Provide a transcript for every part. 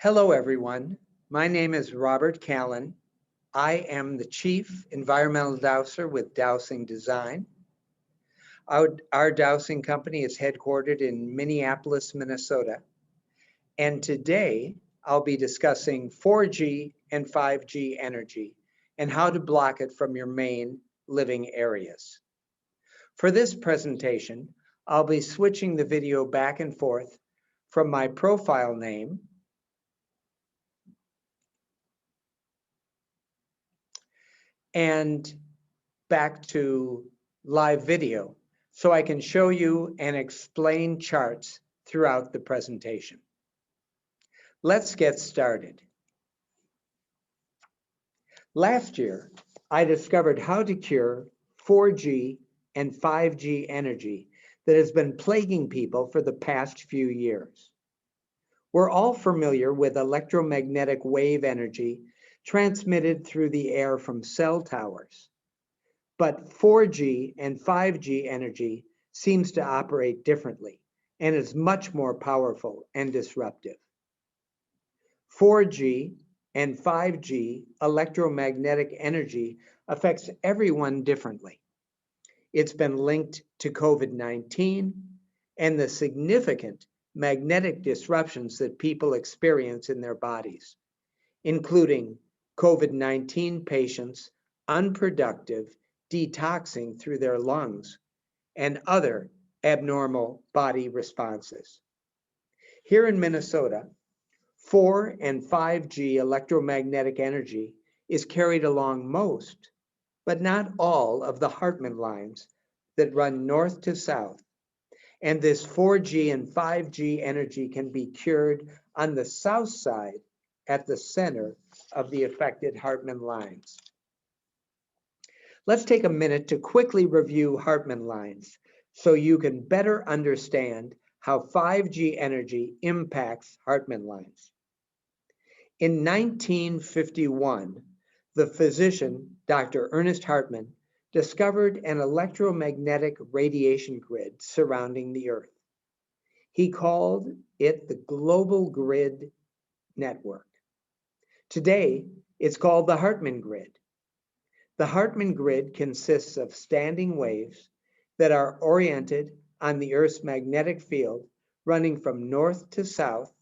Hello, everyone. My name is Robert Callan. I am the Chief Environmental Dowser with Dowsing Design. Our dowsing company is headquartered in Minneapolis, Minnesota. And today I'll be discussing 4G and 5G energy and how to block it from your main living areas. For this presentation, I'll be switching the video back and forth from my profile name and back to live video so I can show you and explain charts throughout the presentation. Let's get started. Last year, I discovered how to cure 4G and 5G energy that has been plaguing people for the past few years. We're all familiar with electromagnetic wave energy transmitted through the air from cell towers. But 4G and 5G energy seems to operate differently and is much more powerful and disruptive. 4G and 5G electromagnetic energy affects everyone differently. It's been linked to COVID-19 and the significant magnetic disruptions that people experience in their bodies, including COVID-19 patients unproductive detoxing through their lungs, and other abnormal body responses. Here in Minnesota, 4 and 5G electromagnetic energy is carried along most, but not all of the Hartman lines that run north to south. And this 4G and 5G energy can be cured on the south side at the center of the affected Hartman lines. Let's take a minute to quickly review Hartman lines so you can better understand how 5G energy impacts Hartman lines. In 1951, the physician, Dr. Ernest Hartman, discovered an electromagnetic radiation grid surrounding the Earth. He called it the Global Grid Network. Today, it's called the Hartman Grid. The Hartman grid consists of standing waves that are oriented on the Earth's magnetic field, running from north to south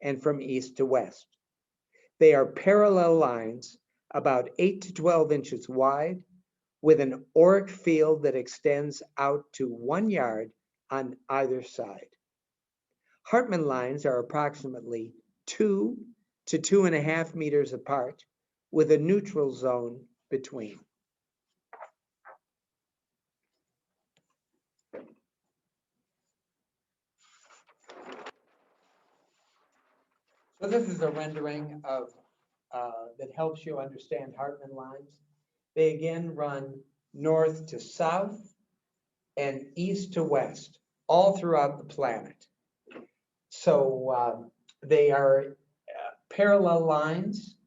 and from east to west. They are parallel lines about 8 to 12 inches wide with an auric field that extends out to 1 yard on either side. Hartman lines are approximately 2 to 2.5 meters apart with a neutral zone between. So this is a rendering of that helps you understand Hartman lines. They again run north to south and east to west, all throughout the planet. So they are parallel lines,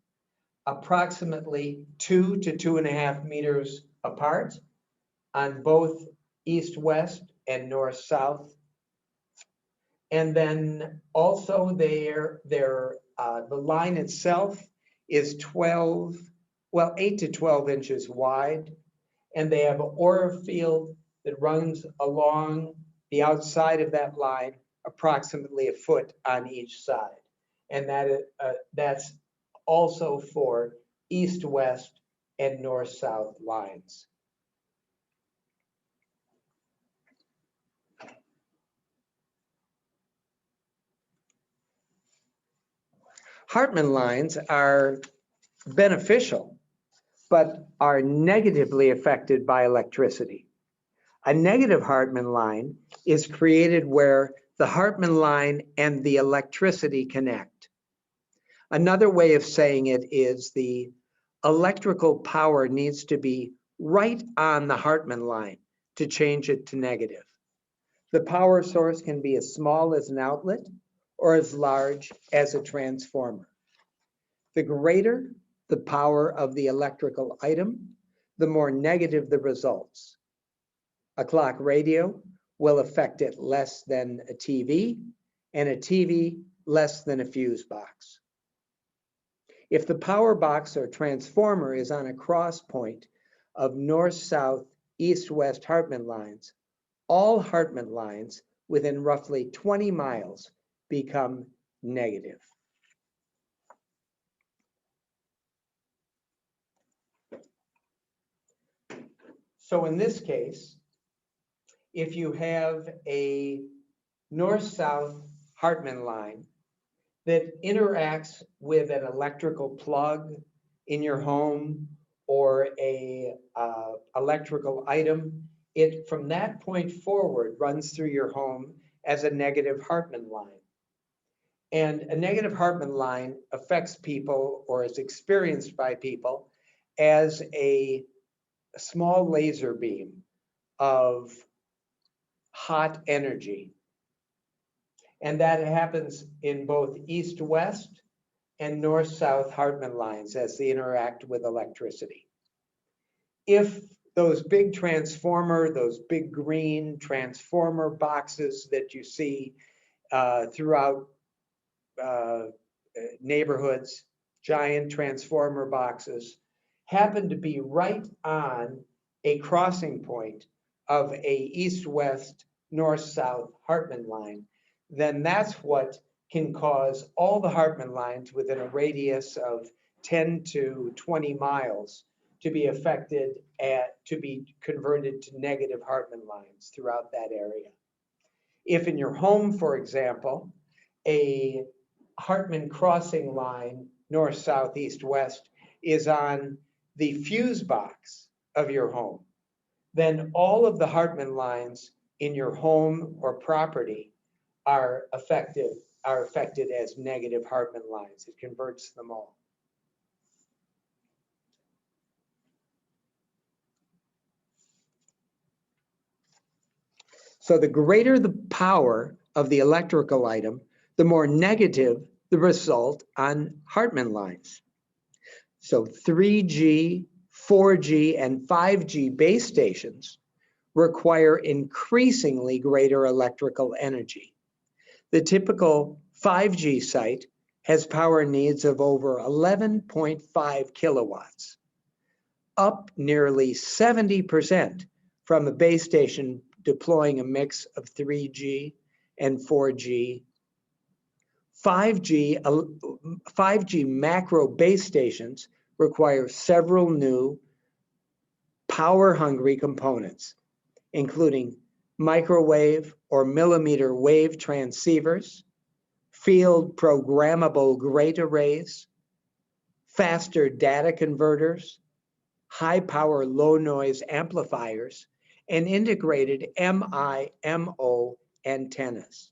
approximately 2 to 2.5 meters apart on both east-west and north-south. And then also the line itself is 8 to 12 inches wide, and they have an aura field that runs along the outside of that line, approximately 1 foot on each side. And that's also for east-west and north-south lines. Hartman lines are beneficial, but are negatively affected by electricity. A negative Hartman line is created where the Hartman line and the electricity connect. Another way of saying it is the electrical power needs to be right on the Hartman line to change it to negative. The power source can be as small as an outlet or as large as a transformer. The greater the power of the electrical item, the more negative the results. A clock radio will affect it less than a TV, and a TV less than a fuse box. If the power box or transformer is on a cross point of north-south, east-west Hartmann lines, all Hartmann lines within roughly 20 miles become negative. So in this case, if you have a north-south Hartmann line that interacts with an electrical plug in your home or a electrical item, it from that point forward runs through your home as a negative Hartmann line. And a negative Hartmann line affects people or is experienced by people as a small laser beam of hot energy. And that happens in both east-west and north-south Hartmann lines as they interact with electricity. If those big those big green transformer boxes that you see throughout neighborhoods, giant transformer boxes, happen to be right on a crossing point of a east-west, north-south Hartmann line, then that's what can cause all the Hartmann lines within a radius of 10 to 20 miles to be affected to be converted to negative Hartmann lines throughout that area. If in your home, for example, a Hartmann crossing line, north, south, east, west, is on the fuse box of your home, then all of the Hartmann lines in your home or property are affected as negative Hartmann lines. It converts them all. So the greater the power of the electrical item, the more negative the result on Hartmann lines. So 3G, 4G, and 5G base stations require increasingly greater electrical energy. The typical 5G site has power needs of over 11.5 kilowatts, up nearly 70% from a base station deploying a mix of 3G and 4G. 5G macro base stations require several new power-hungry components, including microwave or millimeter wave transceivers, field programmable gate arrays, faster data converters, high power low noise amplifiers, and integrated MIMO antennas.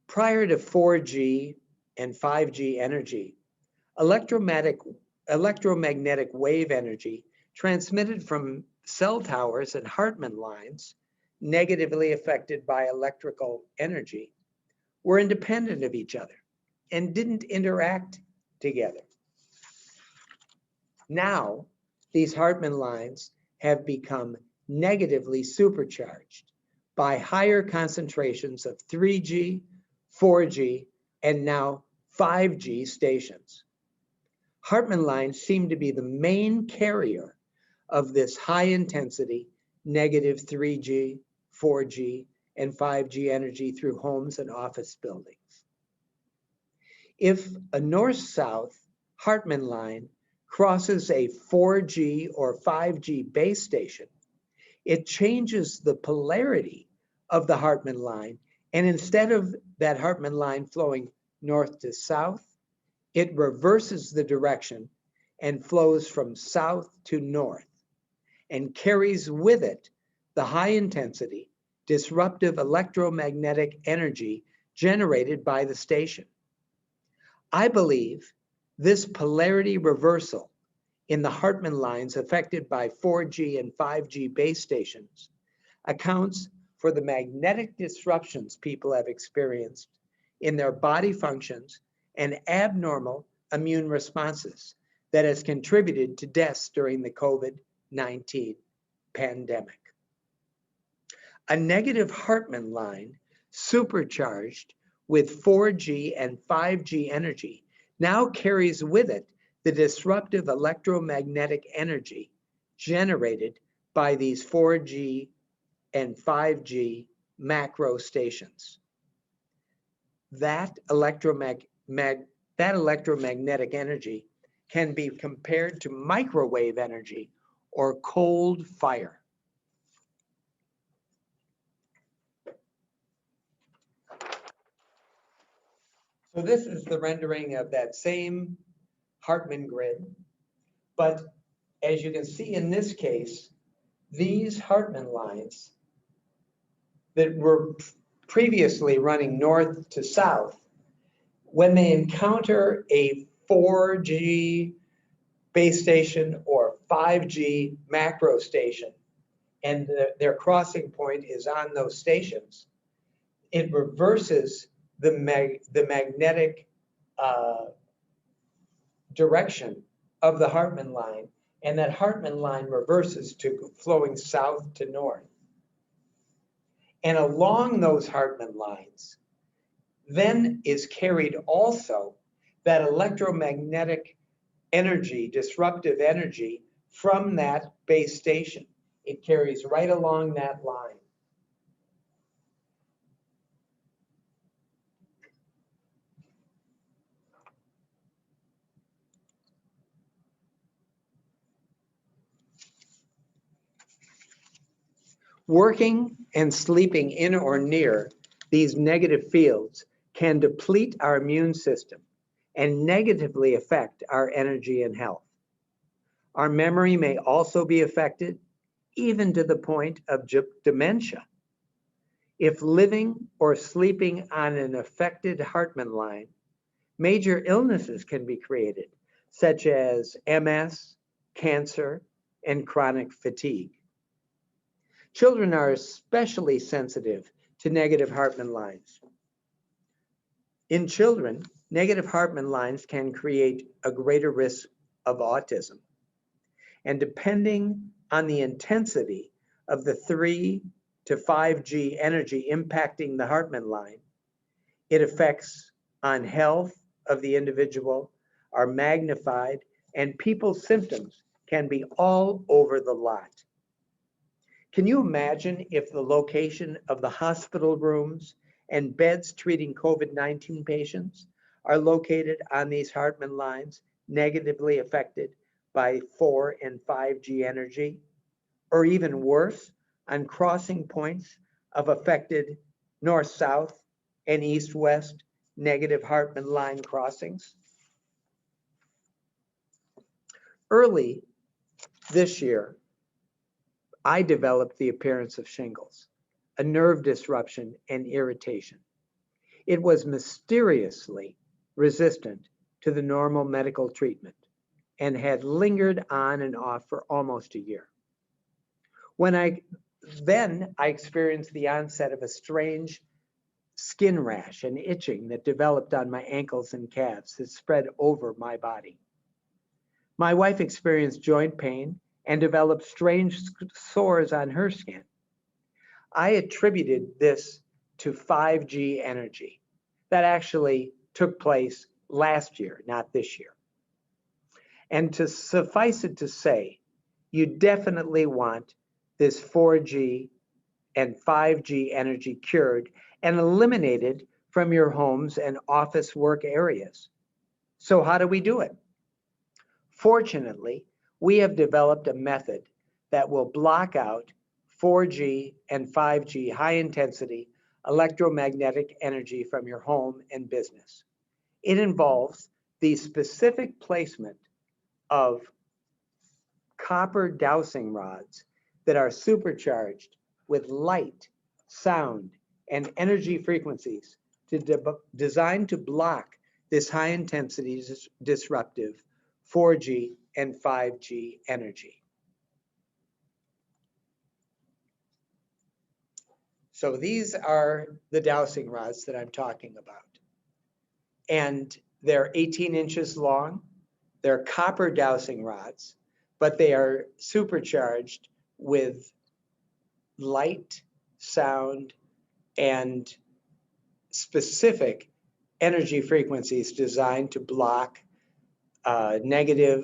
Prior to 4G and 5G energy, electromagnetic wave energy transmitted from cell towers and Hartmann lines, negatively affected by electrical energy, were independent of each other and didn't interact together. Now, these Hartmann lines have become negatively supercharged by higher concentrations of 3G, 4G, and now 5G stations. Hartmann lines seem to be the main carrier of this high intensity negative 3G, 4G, and 5G energy through homes and office buildings. If a north-south Hartmann line crosses a 4G or 5G base station, it changes the polarity of the Hartmann line, and instead of that Hartmann line flowing north to south, it reverses the direction and flows from south to north and carries with it the high intensity, disruptive electromagnetic energy generated by the station. I believe this polarity reversal in the Hartmann lines affected by 4G and 5G base stations accounts for the magnetic disruptions people have experienced in their body functions and abnormal immune responses that has contributed to deaths during the COVID-19 pandemic. A negative Hartmann line supercharged with 4G and 5G energy, now carries with it the disruptive electromagnetic energy generated by these 4G and 5G macro stations. That electromagnetic energy can be compared to microwave energy or cold fire. So this is the rendering of that same Hartmann grid. But as you can see in this case, these Hartmann lines that were previously running north to south, when they encounter a 4G base station or 5G macro station, and their crossing point is on those stations, it reverses the magnetic direction of the Hartmann line, and that Hartmann line reverses to flowing south to north. And along those Hartmann lines, then is carried also that electromagnetic energy, disruptive energy from that base station. It carries right along that line. Working and sleeping in or near these negative fields can deplete our immune system and negatively affect our energy and health. Our memory may also be affected, even to the point of dementia. If living or sleeping on an affected Hartmann line, major illnesses can be created, such as MS, cancer, and chronic fatigue. Children are especially sensitive to negative Hartmann lines. In children, negative Hartmann lines can create a greater risk of autism. And depending on the intensity of the 3 to 5G energy impacting the Hartmann line, it affects on health of the individual, are magnified, and people's symptoms can be all over the lot. Can you imagine if the location of the hospital rooms and beds treating COVID-19 patients are located on these Hartmann lines, negatively affected by 4 and 5G energy, or even worse, on crossing points of affected north-south and east-west negative Hartmann line crossings? Early this year, I developed the appearance of shingles, a nerve disruption and irritation. It was mysteriously resistant to the normal medical treatment and had lingered on and off for almost a year. Then I experienced the onset of a strange skin rash and itching that developed on my ankles and calves that spread over my body. My wife experienced joint pain and developed strange sores on her skin. I attributed this to 5G energy. That actually took place last year, not this year. And to suffice it to say, you definitely want this 4G and 5G energy cured and eliminated from your homes and office work areas. So how do we do it? Fortunately, we have developed a method that will block out 4G and 5G high-intensity electromagnetic energy from your home and business. It involves the specific placement of copper dowsing rods that are supercharged with light, sound, and energy frequencies designed to block this high-intensity disruptive 4G and 5G energy. So these are the dowsing rods that I'm talking about. And they're 18 inches long. They're copper dowsing rods, but they are supercharged with light, sound, and specific energy frequencies designed to block negative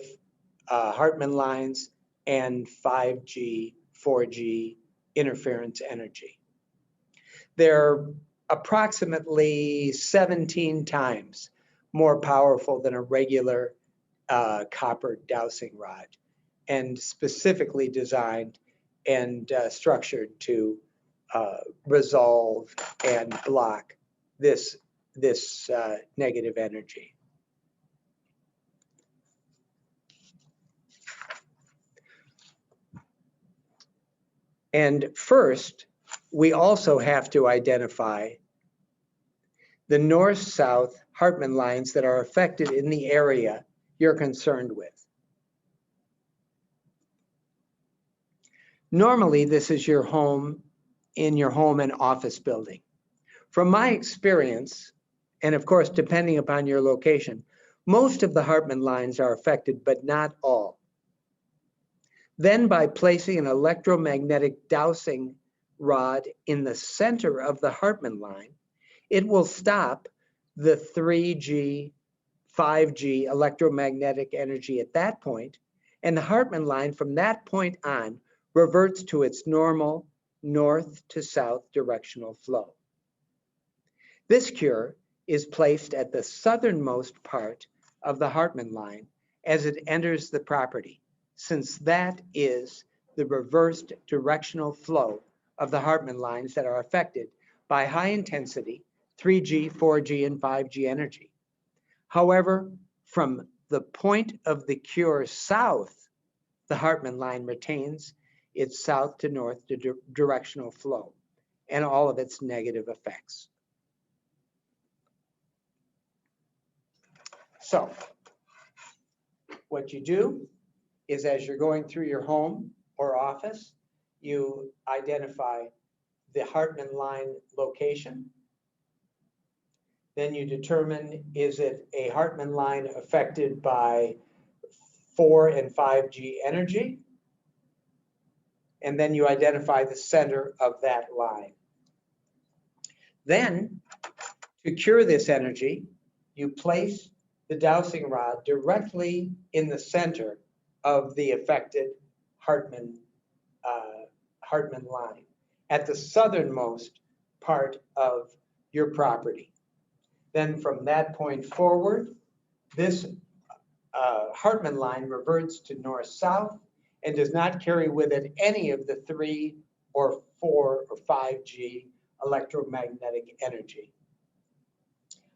Hartmann lines and 5G, 4G interference energy. They're approximately 17 times more powerful than a regular copper dowsing rod, and specifically designed and structured to resolve and block this negative energy. And first, we also have to identify the north-south Hartmann lines that are affected in the area you're concerned with. Normally, this is your home, in your home and office building. From my experience, and of course, depending upon your location, most of the Hartmann lines are affected, but not all. Then by placing an electromagnetic dowsing rod in the center of the Hartmann line, it will stop the 3G, 5G electromagnetic energy at that point, and the Hartmann line from that point on reverts to its normal north to south directional flow. This cure is placed at the southernmost part of the Hartmann line as it enters the property, since that is the reversed directional flow of the Hartmann lines that are affected by high intensity 3G, 4G, and 5G energy. However, from the point of the cure south, the Hartmann line retains its south to north directional flow and all of its negative effects. So, what you do is, as you're going through your home or office, you identify the Hartmann line location. Then you determine, is it a Hartmann line affected by 4 and 5G energy? And then you identify the center of that line. Then, to cure this energy, you place the dowsing rod directly in the center of the affected Hartmann line, at the southernmost part of your property. Then from that point forward, this Hartmann line reverts to north-south and does not carry with it any of the 3 or 4 or 5G electromagnetic energy.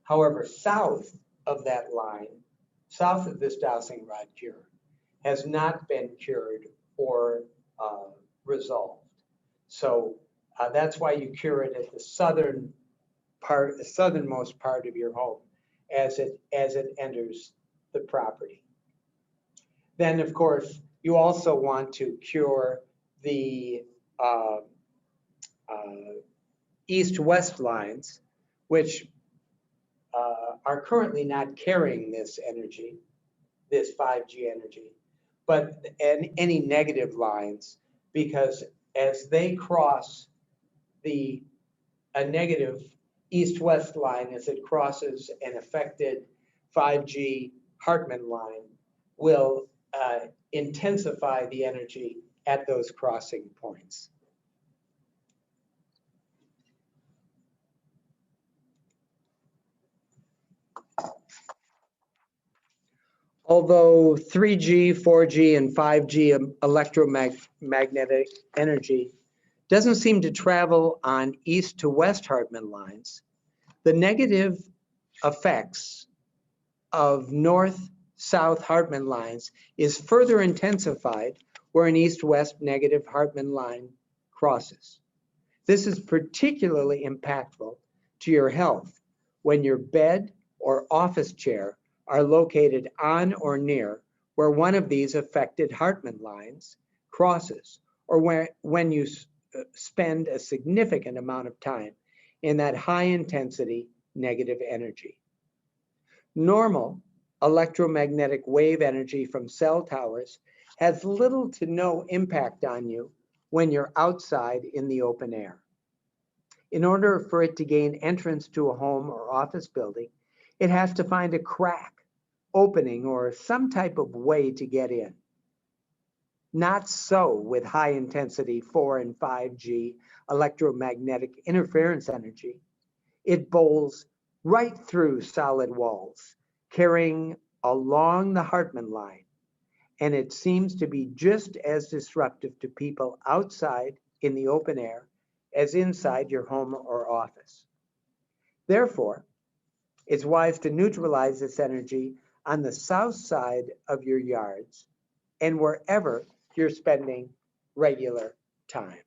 However, south of that line, south of this dowsing rod cure, has not been cured or resolved. So that's why you cure it at the southernmost part of your home as it enters the property. Then, of course, you also want to cure the east-west lines, which are currently not carrying this energy, this 5G energy, but any negative lines, because as they cross a negative east-west line, as it crosses an affected 5G Hartmann line, will intensify the energy at those crossing points. Although 3G, 4G, and 5G electromagnetic energy doesn't seem to travel on east to west Hartmann lines, the negative effects of north-south Hartmann lines is further intensified where an east-west negative Hartmann line crosses. This is particularly impactful to your health when your bed or office chair are located on or near where one of these affected Hartmann lines crosses, or when you spend a significant amount of time in that high-intensity negative energy. Normal electromagnetic wave energy from cell towers has little to no impact on you when you're outside in the open air. In order for it to gain entrance to a home or office building, it has to find a crack, opening, or some type of way to get in. Not so with high intensity 4 and 5G electromagnetic interference energy. It bowls right through solid walls, carrying along the Hartmann line, and it seems to be just as disruptive to people outside in the open air as inside your home or office. Therefore, it's wise to neutralize this energy on the south side of your yards and wherever you're spending regular time.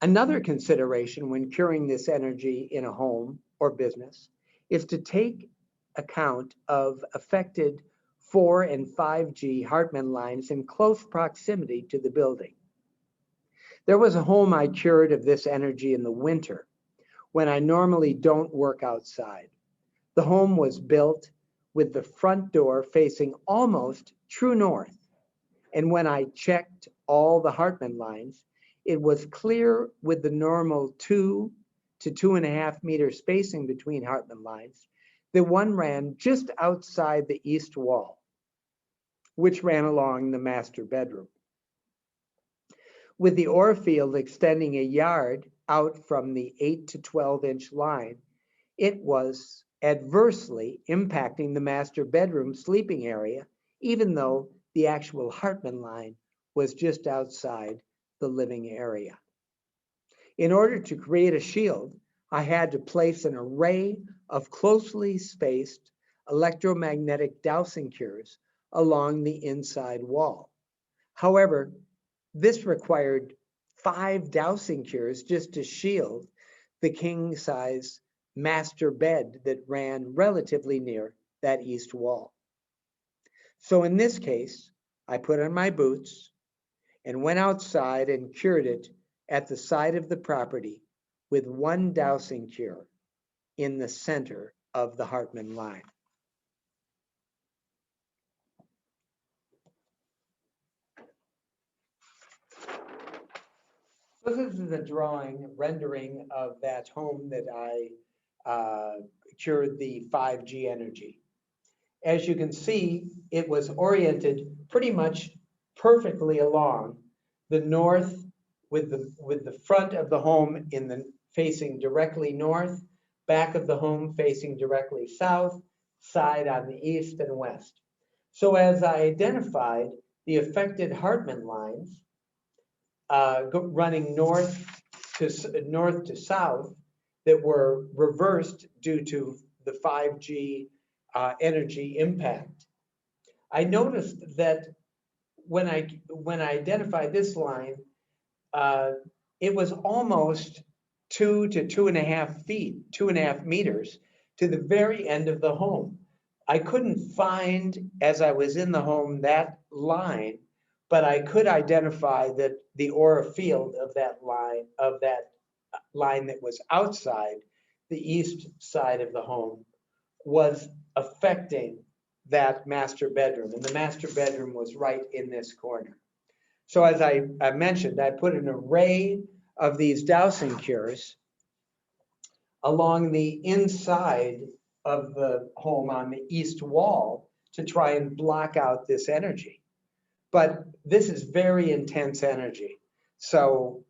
Another consideration when curing this energy in a home or business is to take account of affected 4 and 5G Hartmann lines in close proximity to the building. There was a home I cured of this energy in the winter when I normally don't work outside. The home was built with the front door facing almost true north. And when I checked all the Hartmann lines, it was clear with the normal 2 to 2.5 meter spacing between Hartmann lines that one ran just outside the east wall, which ran along the master bedroom. With the ore field extending a yard out from the 8 to 12-inch line, it was adversely impacting the master bedroom sleeping area, even though the actual Hartmann line was just outside the living area. In order to create a shield, I had to place an array of closely spaced electromagnetic dowsing cures along the inside wall. However, this required 5 dowsing cures just to shield the king-size master bed that ran relatively near that east wall. So in this case, I put on my boots and went outside and cured it at the side of the property with 1 dowsing cure in the center of the Hartmann line. So this is a rendering of that home that I cured the 5G energy. As you can see, it was oriented pretty much perfectly along the north with the front of the home facing directly north, back of the home facing directly south, side on the east and west. So as I identified the affected Hartmann lines running north to south that were reversed due to the 5G energy impact, I noticed that when I identified this line, it was almost 2 to 2.5 feet, 2.5 meters to the very end of the home. I couldn't find, as I was in the home, that line, but I could identify that the aura field of that line that was outside the east side of the home was affecting that master bedroom, and the master bedroom was right in this corner. So as I mentioned, I put an array of these dowsing cures along the inside of the home on the east wall to try and block out this energy. But this is very intense energy. So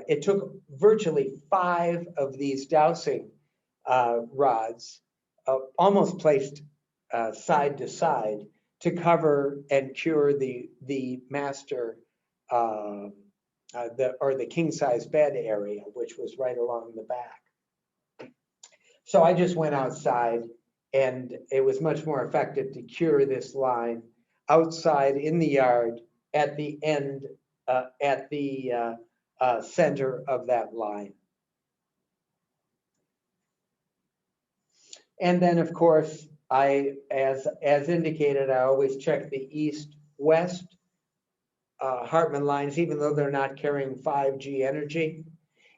it took virtually 5 of these dowsing rods, almost placed side to side, to cover and cure the master the king size bed area, which was right along the back. So I just went outside, and it was much more effective to cure this line outside in the yard at the end, at the center of that line. And then, of course, as indicated, I always check the east-west Hartmann lines, even though they're not carrying 5G energy.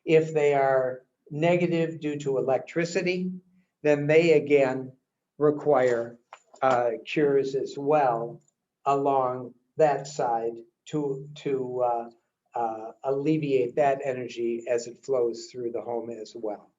If they are negative due to electricity, then they again require cures as well along that side to alleviate that energy as it flows through the home as well.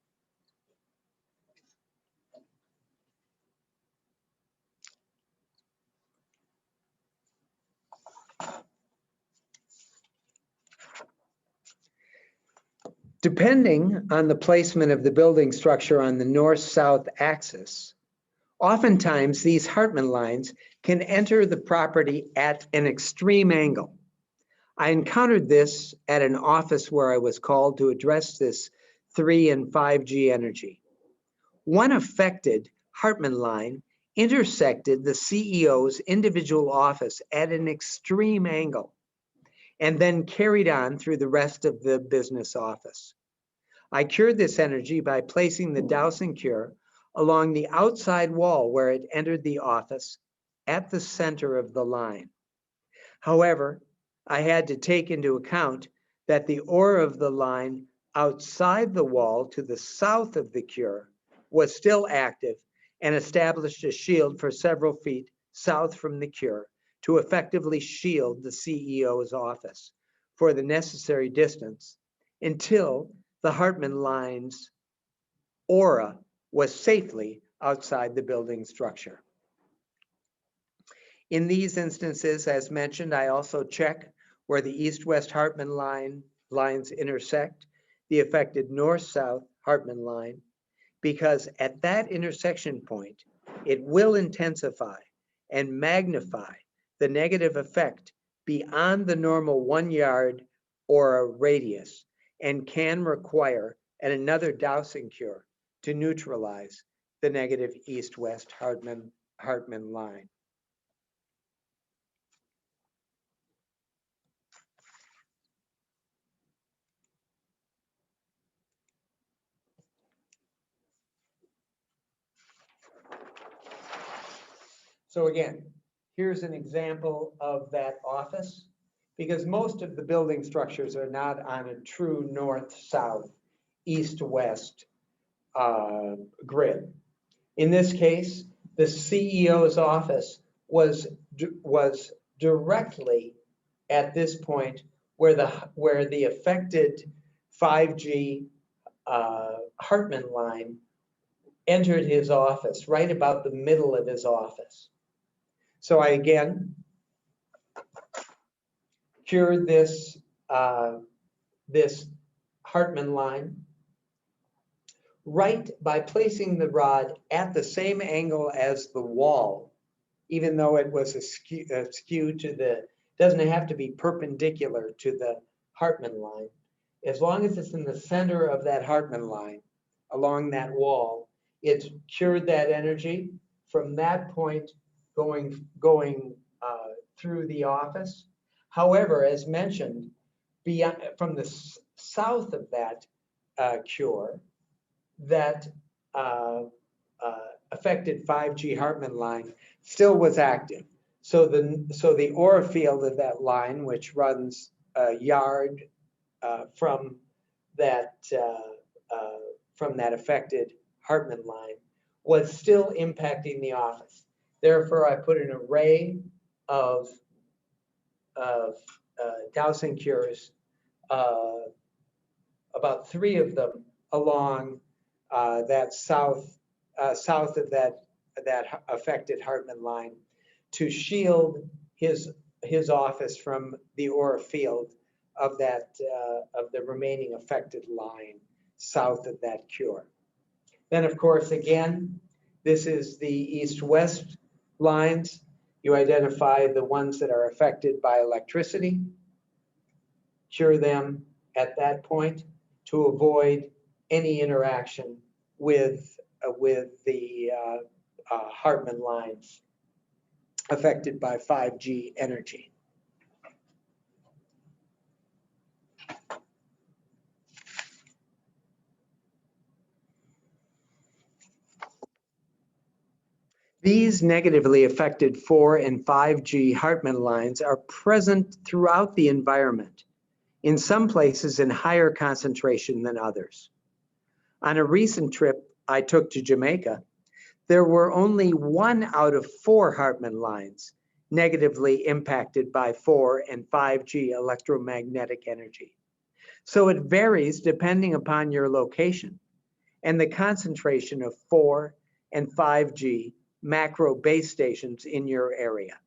Depending on the placement of the building structure on the north-south axis, oftentimes these Hartmann lines can enter the property at an extreme angle. I encountered this at an office where I was called to address this 3 and 5G energy. One affected Hartmann line intersected the CEO's individual office at an extreme angle and then carried on through the rest of the business office. I cured this energy by placing the dowsing cure along the outside wall where it entered the office at the center of the line. However, I had to take into account that the aura of the line outside the wall to the south of the cure was still active and established a shield for several feet south from the cure to effectively shield the CEO's office for the necessary distance until the Hartmann line's aura was safely outside the building structure. In these instances, as mentioned, I also check where the east-west Hartmann lines intersect the affected north-south Hartmann line, because at that intersection point, it will intensify and magnify the negative effect beyond the normal 1 yard or a radius and can require another dowsing cure to neutralize the negative east-west Hartmann line. So again, here's an example of that office, because most of the building structures are not on a true north-south, east-west grid. In this case, the CEO's office was directly at this point where the affected 5G Hartmann line entered his office, right about the middle of his office. So I again cured this Hartmann line right by placing the rod at the same angle as the wall, even though it was askew to the, doesn't have to be perpendicular to the Hartmann line. As long as it's in the center of that Hartmann line, along that wall, it's cured that energy from that point going through the office. However, as mentioned, beyond, from the south of that cure, that affected 5G Hartmann line still was active. So the aura field of that line, which runs a yard from that affected Hartmann line, was still impacting the office. Therefore, I put an array of dowsing cures, about 3 of them along that south of that affected Hartmann line, to shield his office from the aura field of that of the remaining affected line south of that cure. Then, of course, again, this is the east-west lines. You identify the ones that are affected by electricity, cure them at that point to avoid any interaction with the Hartmann lines affected by 5G energy. These negatively affected 4 and 5G Hartmann lines are present throughout the environment, in some places in higher concentration than others. On a recent trip I took to Jamaica, there were only 1 out of 4 Hartmann lines negatively impacted by 4 and 5G electromagnetic energy. So it varies depending upon your location and the concentration of 4 and 5G macro base stations in your area.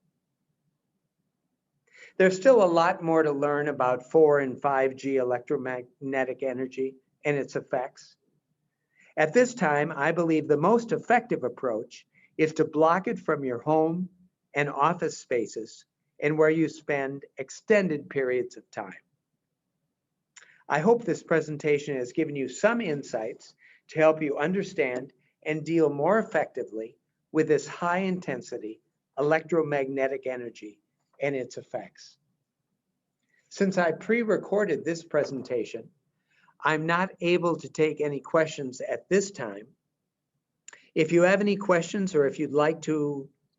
There's still a lot more to learn about 4 and 5G electromagnetic energy and its effects. At this time, I believe the most effective approach is to block it from your home and office spaces and where you spend extended periods of time. I hope this presentation has given you some insights to help you understand and deal more effectively with this high-intensity electromagnetic energy and its effects. Since I pre-recorded this presentation, I'm not able to take any questions at this time. If you have any questions or if you'd like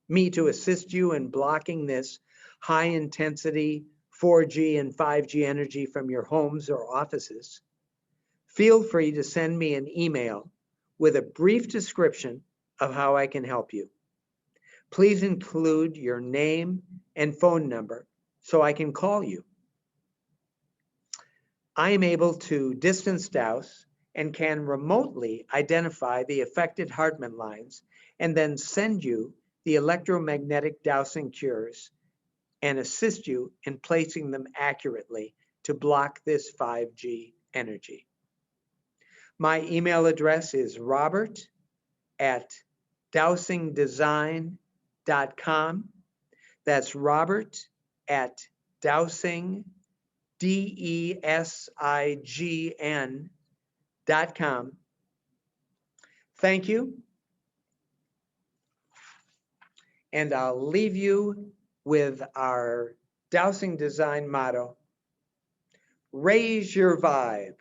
me to assist you in blocking this high-intensity 4G and 5G energy from your homes or offices, feel free to send me an email with a brief description of how I can help you. Please include your name and phone number so I can call you. I am able to distance dowse and can remotely identify the affected Hartmann lines and then send you the electromagnetic dowsing cures and assist you in placing them accurately to block this 5G energy. My email address is robert@dowsingdesign.com. That's robert@dowsing, DESIGN.com. Thank you. And I'll leave you with our dowsing design motto: raise your vibe.